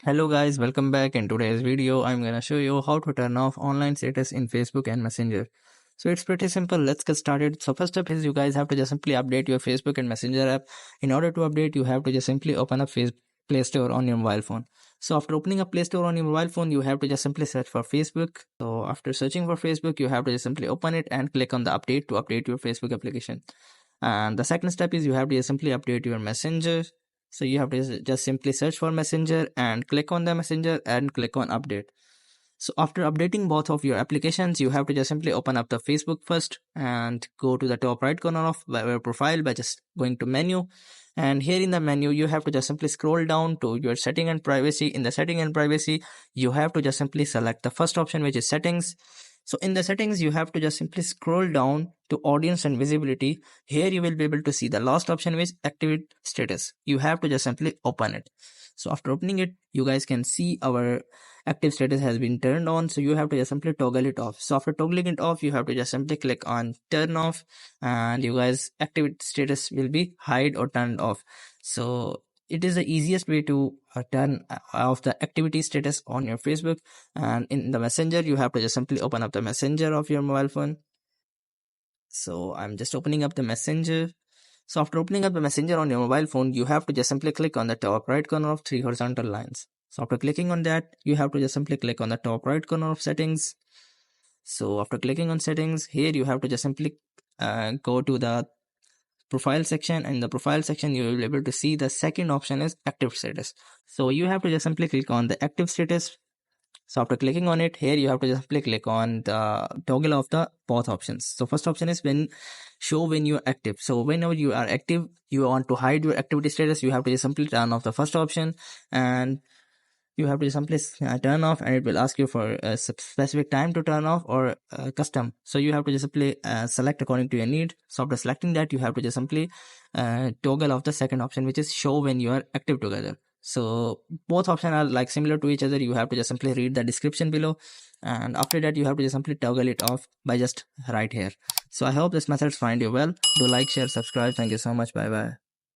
Hello guys, welcome back. In today's video I'm gonna show you how to turn off online status in Facebook and Messenger. So it's pretty simple. Let's get started. So first up is you guys have to just simply update your Facebook and Messenger app. In order to update, you have to just simply open up Play Store on your mobile phone. So after opening up Play Store on your mobile phone, you have to just simply search for Facebook. So after searching for Facebook, you have to just simply open it and click on the update to update your Facebook application. And the second step is you have to just simply update your Messenger. So you have to just simply search for Messenger and click on the Messenger and click on update. So after updating both of your applications, you have to just simply open up the Facebook first and go to the top right corner of your profile by just going to menu. And here in the menu, you have to just simply scroll down to your setting and privacy. In the setting and privacy, you have to just simply select the first option, which is settings. So in the settings, you have to just simply scroll down to audience and visibility. Here you will be able to see the last option, which is activate status. You have to just simply open it. So after opening it, you guys can see our active status has been turned on. So you have to just simply toggle it off. So after toggling it off, you have to just simply click on turn off, and you guys activate status will be hide or turned off. So it is the easiest way to turn off the activity status on your Facebook. And in the Messenger, you have to just simply open up the Messenger of your mobile phone. So I'm just opening up the Messenger. So after opening up the Messenger on your mobile phone, you have to just simply click on the top right corner of three horizontal lines. So after clicking on that, you have to just simply click on the top right corner of settings. So after clicking on settings, here you have to just simply go to the profile section. And in the profile section, you will be able to see the second option is active status. So you have to just simply click on the active status. So after clicking on it, here you have to just simply click on the toggle of the both options. So first option is show when you're active. So whenever you are active, you want to hide your activity status, you have to just simply turn off the first option, and you have to simply turn off, and it will ask you for a specific time to turn off or custom. So you have to just simply select according to your need. So after selecting that, you have to just simply toggle off the second option, which is show when you are active together. So both options are like similar to each other. You have to just simply read the description below, and after that you have to just simply toggle it off by just right here. So I hope this method find you well. Do like, share, subscribe. Thank you so much. Bye bye.